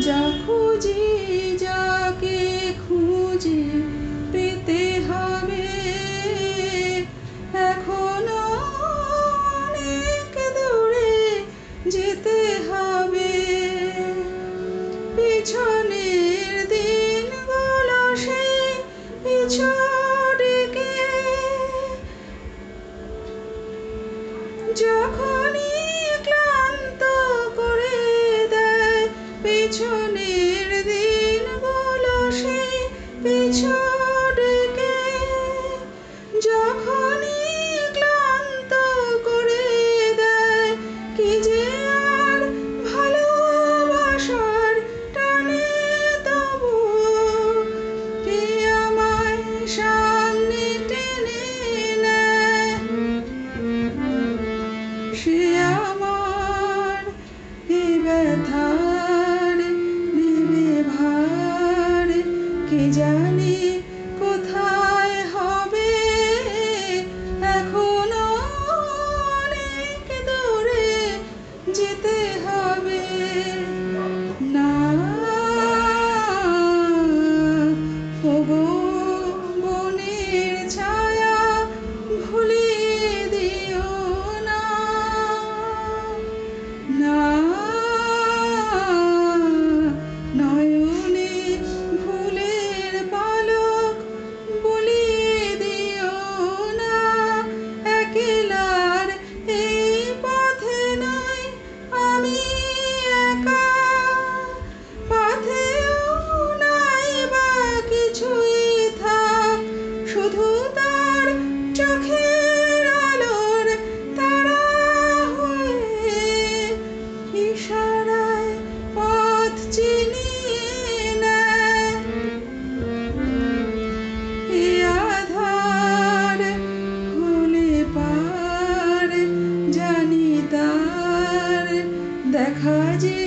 যা খুঁজি যাকে খুঁজি পেতে হবে, এখনো অনেক দূরে যেতে হবে। পিছনের দিনগুলো সেই পিছু ডেকে, যখনই ক্লান্ত করে দেয় পিছনের দিনগুলো সেই পিছু ডেকে, যখনই ক্লান্ত করে দেয় কি যে আর ভালোবাসার টানে, তবু কে আমায় সামনে টেনে নেয়। সে আমার এ ব্যথার নেবে ভার, কে জানে কোথায় হবে, এখনো অনেক দূরে যেতে হবে। না ওগো বনের ছায়া ভুলিয়ে দিও না, না নয়নে ফুলের পালক বুলিয়ে দিও না। একলার এই পথে নই আমি একা, পথেও নাই বা কিছুই থাক, শুধু তার চোখের আলোর তারা হয়ে ইশারায় পথ চিনিয়ে নেয়। এ আধার হলে পার জানি তার দেখা যে